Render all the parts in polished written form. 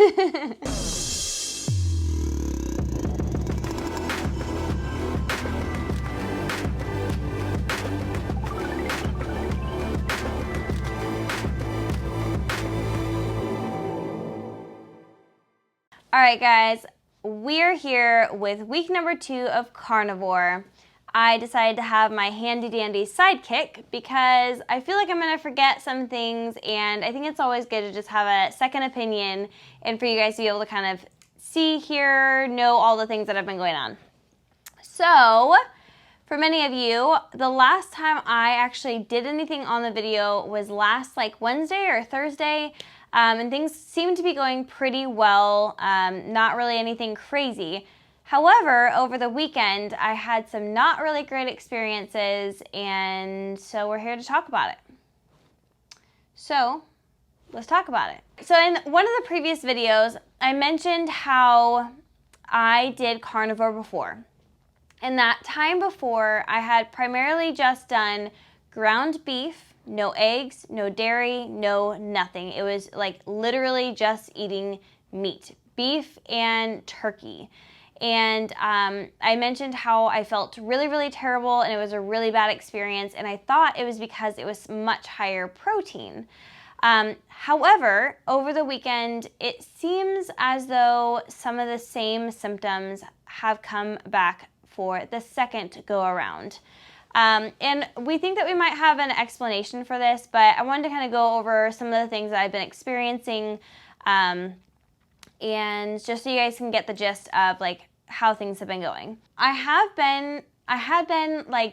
All right, guys, we're here with week number 2 of Carnivore. I decided to have my handy-dandy sidekick because I feel like I'm going to forget some things, and I think it's always good to just have a second opinion and for you guys to be able to kind of see, hear, know all the things that have been going on. So, for many of you, the last time I actually did anything on the video was last Wednesday or Thursday. And things seem to be going pretty well, not really anything crazy. However, over the weekend, I had some not really great experiences, and so we're here to talk about it. So, let's talk about it. So in one of the previous videos, I mentioned how I did carnivore before. And that time before, I had primarily just done ground beef, no eggs, no dairy, no nothing. It was literally just eating meat, beef and turkey. And I mentioned how I felt really, really terrible and it was a really bad experience. And I thought it was because it was much higher protein. However, over the weekend, it seems as though some of the same symptoms have come back for the second go around. And we think that we might have an explanation for this, but I wanted to kind of go over some of the things that I've been experiencing, and just so you guys can get the gist of how things have been going. I had been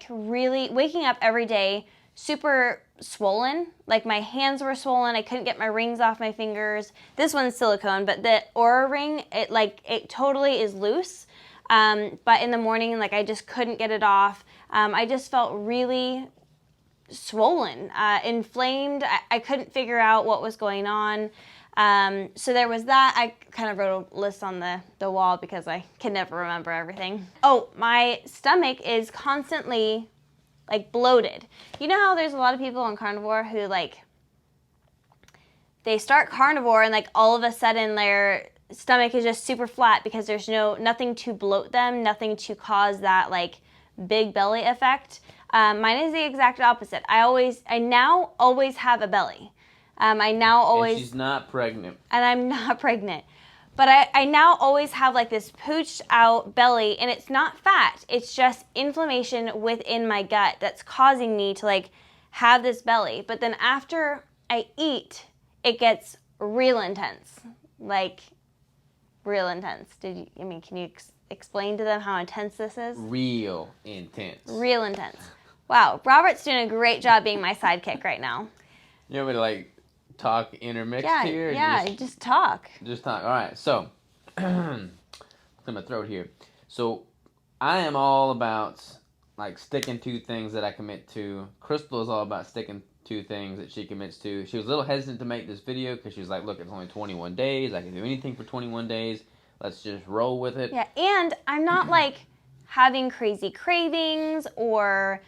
really waking up every day super swollen. My hands were swollen. I couldn't get my rings off my fingers. This one's silicone, but the Oura ring, it totally is loose. But in the morning, I just couldn't get it off. I just felt really swollen, inflamed. I couldn't figure out what was going on. So there was that. I kind of wrote a list on the wall because I can never remember everything. Oh, my stomach is constantly bloated. You know how there's a lot of people on carnivore who they start carnivore and all of a sudden their stomach is just super flat because there's nothing to bloat them, nothing to cause that big belly effect. Mine is the exact opposite. I now always have a belly. And she's not pregnant. And I'm not pregnant. But I now always have this pooched out belly, and it's not fat. It's just inflammation within my gut that's causing me to have this belly. But then after I eat, it gets real intense. Real intense. Can you explain to them how intense this is? Real intense. Real intense. Wow, Robert's doing a great job being my sidekick right now. You want me to talk intermixed here? Yeah, just talk. Just talk. All right, so, clear my throat here. So, I am all about sticking to things that I commit to. Crystal is all about sticking to things that she commits to. She was a little hesitant to make this video because she was look, it's only 21 days. I can do anything for 21 days. Let's just roll with it. Yeah, and I'm not having crazy cravings or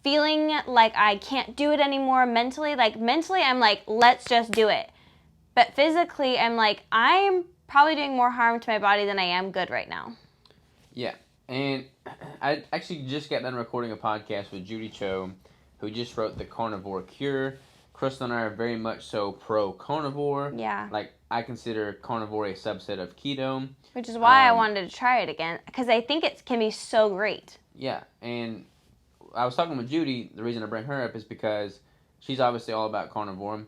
feeling like I can't do it anymore mentally. Mentally, I'm let's just do it. But physically, I'm probably doing more harm to my body than I am good right now. Yeah, and I actually just got done recording a podcast with Judy Cho, who just wrote The Carnivore Cure. Crystal and I are very much so pro-carnivore. Yeah. I consider carnivore a subset of keto. Which is why I wanted to try it again, because I think it can be so great. Yeah, and I was talking with Judy. The reason I bring her up is because she's obviously all about carnivore,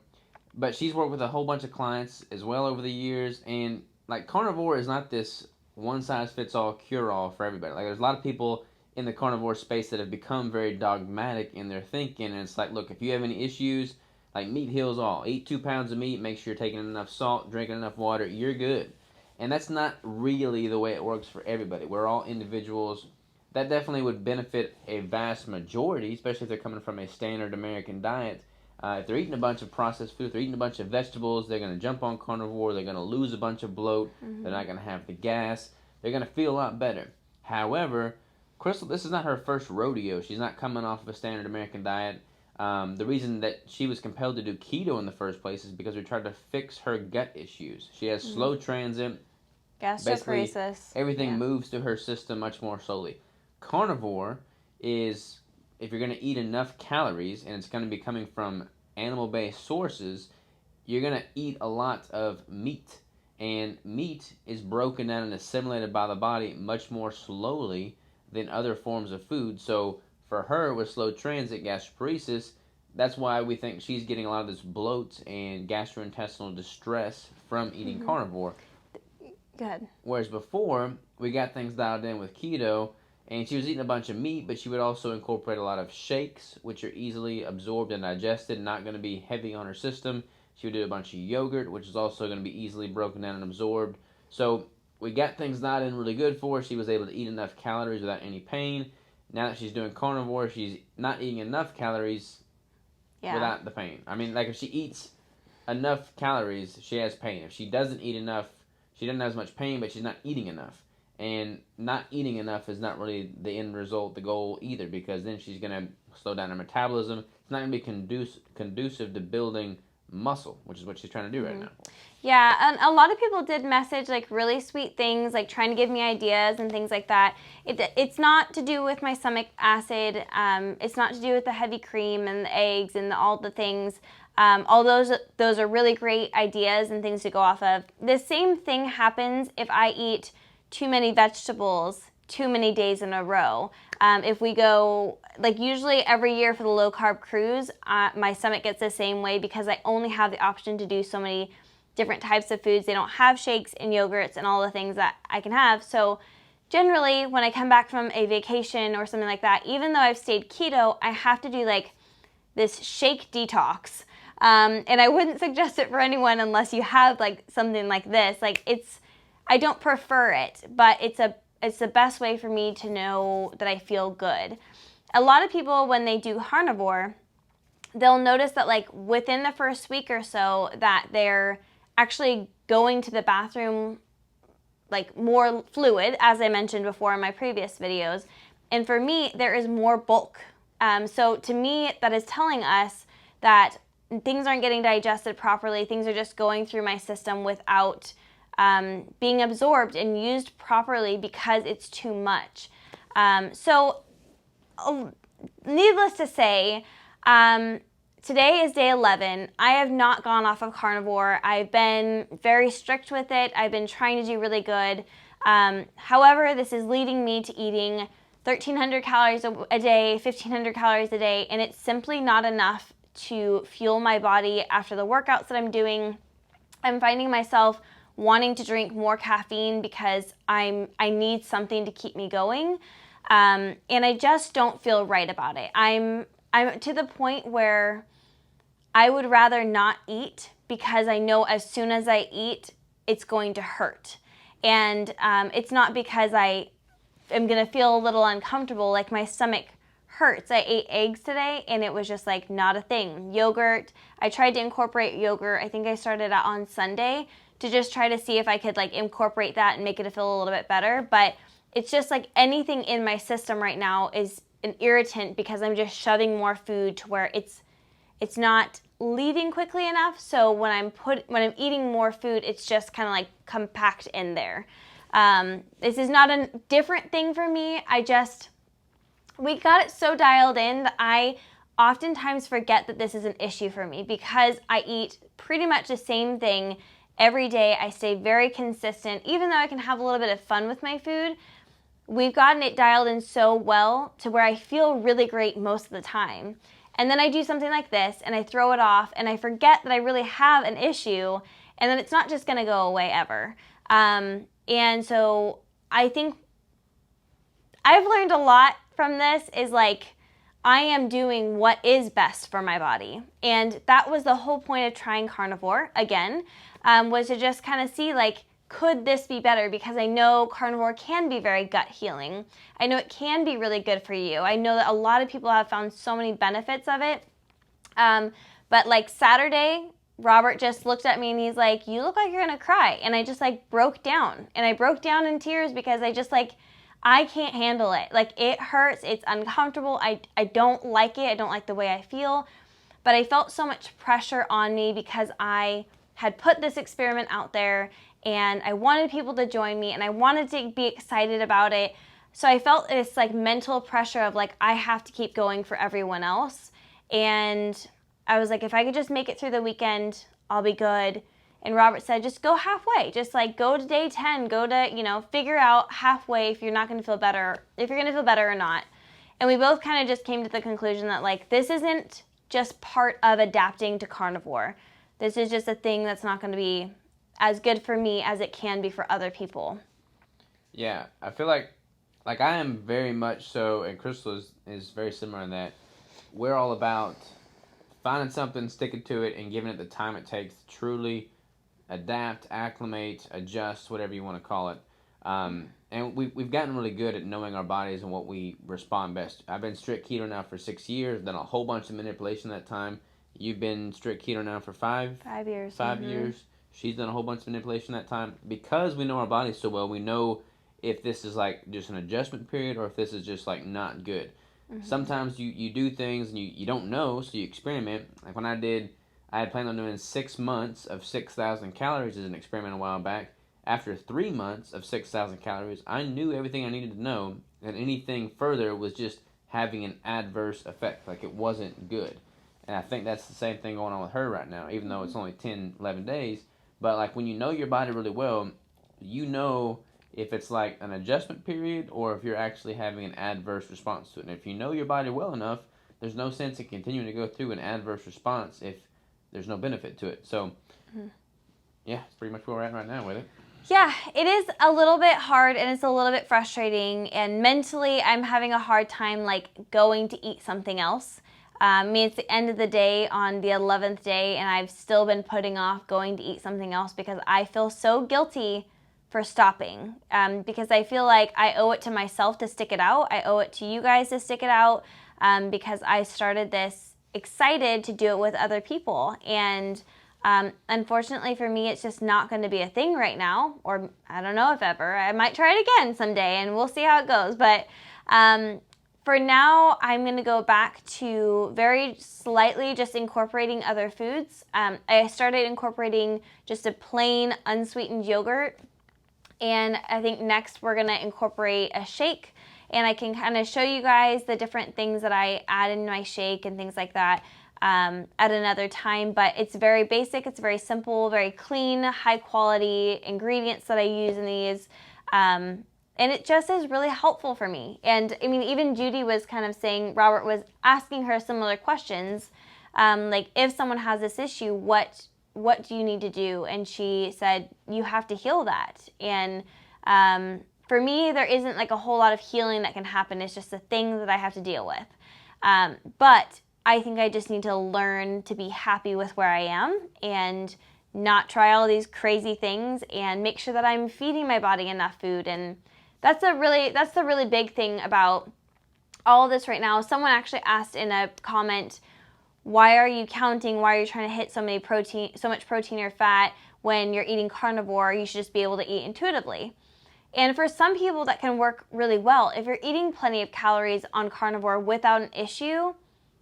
but she's worked with a whole bunch of clients as well over the years, and carnivore is not this one-size-fits-all cure-all for everybody. There's a lot of people in the carnivore space that have become very dogmatic in their thinking, and it's look, if you have any issues, meat heals all. Eat 2 pounds of meat, make sure you're taking enough salt, drinking enough water, you're good. And that's not really the way it works for everybody. We're all individuals. That definitely would benefit a vast majority, especially if they're coming from a standard American diet. If they're eating a bunch of processed food, if they're eating a bunch of vegetables, they're going to jump on carnivore, they're going to lose a bunch of bloat, they're not going to have the gas, they're going to feel a lot better. However, Crystal, this is not her first rodeo. She's not coming off of a standard American diet. The reason that she was compelled to do keto in the first place is because we tried to fix her gut issues. She has slow transit. Basically, Gastroparesis. everything Yeah. moves through her system much more slowly. Carnivore is, if you're going to eat enough calories and it's going to be coming from animal-based sources, you're going to eat a lot of meat. And meat is broken down and assimilated by the body much more slowly than other forms of food. So for her, with slow transit gastroparesis, that's why we think she's getting a lot of this bloat and gastrointestinal distress from eating carnivore. Good. Whereas before, we got things dialed in with keto, and she was eating a bunch of meat, but she would also incorporate a lot of shakes, which are easily absorbed and digested, not going to be heavy on her system. She would do a bunch of yogurt, which is also going to be easily broken down and absorbed. So we got things dialed in really good for her. She was able to eat enough calories without any pain. Now that she's doing carnivore, she's not eating enough calories without the pain. I mean, like if she eats enough calories, she has pain. If she doesn't eat enough, she doesn't have as much pain, but she's not eating enough. And not eating enough is not really the end result, the goal either, because then she's going to slow down her metabolism. It's not going to be conducive to building muscle, which is what she's trying to do right now. Yeah, and a lot of people did message like really sweet things, like trying to give me ideas and things like that. It's not to do with my stomach acid. It's not to do with the heavy cream and the eggs and all the things. All those are really great ideas and things to go off of. The same thing happens if I eat too many vegetables too many days in a row. If we go, like usually every year for the low carb cruise, my stomach gets the same way because I only have the option to do so many different types of foods. They don't have shakes and yogurts and all the things that I can have. So generally when I come back from a vacation or something like that, even though I've stayed keto, I have to do like this shake detox. And I wouldn't suggest it for anyone unless you have like something like this. Like I don't prefer it, but it's the best way for me to know that I feel good. A lot of people, when they do carnivore, they'll notice that like within the first week or so that they're actually going to the bathroom like more fluid, as I mentioned before in my previous videos. And for me, there is more bulk. So to me, that is telling us that things aren't getting digested properly. Things are just going through my system without being absorbed and used properly because it's too much. So needless to say, today is day 11. I have not gone off of carnivore. I've been very strict with it. I've been trying to do really good. However, this is leading me to eating 1,300 calories a day, 1,500 calories a day, and it's simply not enough to fuel my body after the workouts that I'm doing. I'm finding myself wanting to drink more caffeine because I need something to keep me going, and I just don't feel right about it. I'm to the point where I would rather not eat because I know as soon as I eat, it's going to hurt. And it's not because I am going to feel a little uncomfortable, like my stomach hurts. I ate eggs today and it was just like not a thing. Yogurt, I tried to incorporate yogurt. I think I started out on Sunday to just try to see if I could like incorporate that and make it feel a little bit better. But it's just like anything in my system right now is an irritant because I'm just shoving more food to where it's not leaving quickly enough. So when I'm eating more food, it's just kind of like compact in there. This is not a different thing for me. We got it so dialed in that I oftentimes forget that this is an issue for me because I eat pretty much the same thing every day. I stay very consistent, even though I can have a little bit of fun with my food. We've gotten it dialed in so well to where I feel really great most of the time. And then I do something like this and I throw it off and I forget that I really have an issue, and then it's not just going to go away ever. And so I think I've learned a lot from this is like I am doing what is best for my body. And that was the whole point of trying carnivore again, was to just kind of see like, could this be better? Because I know carnivore can be very gut healing. I know it can be really good for you. I know that a lot of people have found so many benefits of it. But like Saturday, Robert just looked at me and he's like, you look like you're gonna cry. And I just like broke down. And I broke down in tears because I can't handle it. Like, it hurts. It's uncomfortable. I don't like it. I don't like the way I feel. But I felt so much pressure on me because I had put this experiment out there and I wanted people to join me and I wanted to be excited about it. So I felt this like mental pressure of like, I have to keep going for everyone else. And I was like, if I could just make it through the weekend, I'll be good. And Robert said, just go halfway. Just like go to day 10, go to, figure out halfway if you're not going to feel better, if you're going to feel better or not. And we both kind of just came to the conclusion that like, this isn't just part of adapting to carnivore. This is just a thing that's not going to be as good for me as it can be for other people. Yeah, I feel like I am very much so, and Crystal is very similar in that we're all about finding something, sticking to it, and giving it the time it takes to truly adapt, acclimate, adjust, whatever you want to call it. And we've gotten really good at knowing our bodies and what we respond best. I've been strict keto now for 6 years, done a whole bunch of manipulation that time. You've been strict keto now for 5 years. 5 years. She's done a whole bunch of manipulation that time. Because we know our bodies so well, we know if this is like just an adjustment period or if this is just like not good. Sometimes you do things and you don't know, so you experiment. Like when I had planned on doing 6 months of 6,000 calories as an experiment a while back. After 3 months of 6,000 calories, I knew everything I needed to know, and anything further was just having an adverse effect. Like it wasn't good. And I think that's the same thing going on with her right now, even though it's only 10, 11 days. But like when you know your body really well, you know if it's like an adjustment period or if you're actually having an adverse response to it. And if you know your body well enough, there's no sense in continuing to go through an adverse response if there's no benefit to it. So, yeah, it's pretty much where we're at right now with it. Yeah, it is a little bit hard and it's a little bit frustrating. And mentally, I'm having a hard time like going to eat something else. I mean, it's the end of the day on the 11th day, and I've still been putting off going to eat something else because I feel so guilty for stopping. Because I feel like I owe it to myself to stick it out. I owe it to you guys to stick it out because I started this excited to do it with other people. And unfortunately for me, it's just not going to be a thing right now, or I don't know if ever. I might try it again someday, and we'll see how it goes. But for now, I'm going to go back to very slightly just incorporating other foods. I started incorporating just a plain unsweetened yogurt, and I think next we're going to incorporate a shake, and I can kind of show you guys the different things that I add in my shake and things like that at another time. But it's very basic, it's very simple, very clean, high quality ingredients that I use in these. And it just is really helpful for me. And I mean, even Judy was kind of saying, Robert was asking her similar questions. Like, if someone has this issue, what do you need to do? And she said, you have to heal that. And for me, there isn't like a whole lot of healing that can happen. It's just a thing that I have to deal with. But I think I just need to learn to be happy with where I am and not try all these crazy things and make sure that I'm feeding my body enough food. And that's the really big thing about all of this right now. Someone actually asked in a comment, why are you counting? Why are you trying to hit so much protein or fat when you're eating carnivore? You should just be able to eat intuitively. And for some people that can work really well. If you're eating plenty of calories on carnivore without an issue,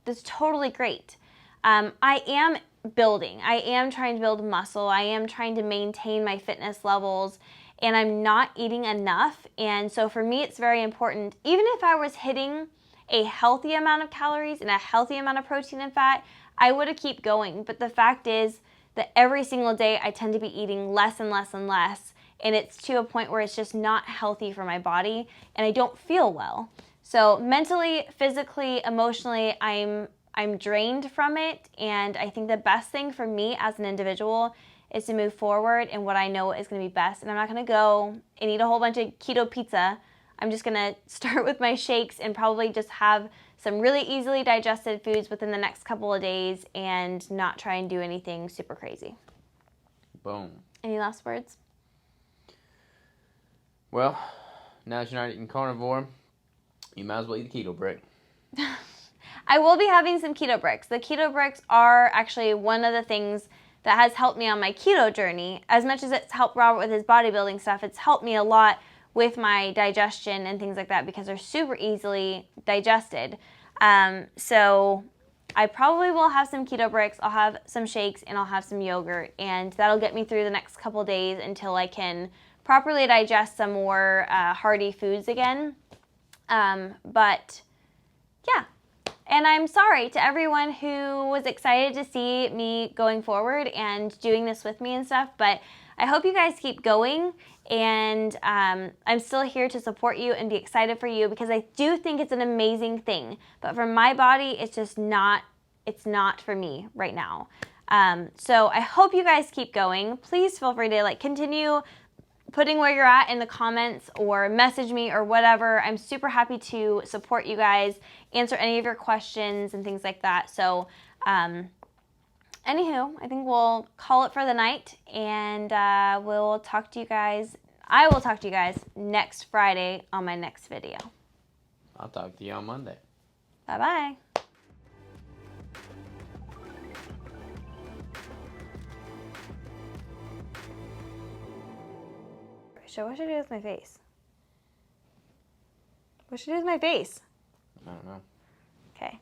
that's totally great. I am building. I am trying to build muscle. I am trying to maintain my fitness levels, and I'm not eating enough. And so for me, it's very important. Even if I was hitting a healthy amount of calories and a healthy amount of protein and fat, I would have kept going. But the fact is that every single day I tend to be eating less and less and less. And it's to a point where it's just not healthy for my body and I don't feel well. So mentally, physically, emotionally, I'm drained from it. And I think the best thing for me as an individual is to move forward in what I know is going to be best. And I'm not going to go and eat a whole bunch of keto pizza. I'm just going to start with my shakes and probably just have some really easily digested foods within the next couple of days and not try and do anything super crazy. Boom. Any last words? Well, now that you're not eating carnivore, you might as well eat the keto brick. I will be having some keto bricks. The keto bricks are actually one of the things that has helped me on my keto journey. As much as it's helped Robert with his bodybuilding stuff, it's helped me a lot with my digestion and things like that because they're super easily digested. So I probably will have some keto bricks, I'll have some shakes, and I'll have some yogurt, and that'll get me through the next couple days until I can properly digest some more hearty foods again. But yeah. And I'm sorry to everyone who was excited to see me going forward and doing this with me and stuff, but I hope you guys keep going, and I'm still here to support you and be excited for you because I do think it's an amazing thing. But for my body, it's just not, it's not for me right now. So I hope you guys keep going. Please feel free to continue putting where you're at in the comments or message me or whatever. I'm super happy to support you guys, answer any of your questions and things like that. So anywho, I think we'll call it for the night, and we'll talk to you guys. I will talk to you guys next Friday on my next video. I'll talk to you on Monday. Bye-bye. So what should I do with my face? What should I do with my face? I don't know. Okay.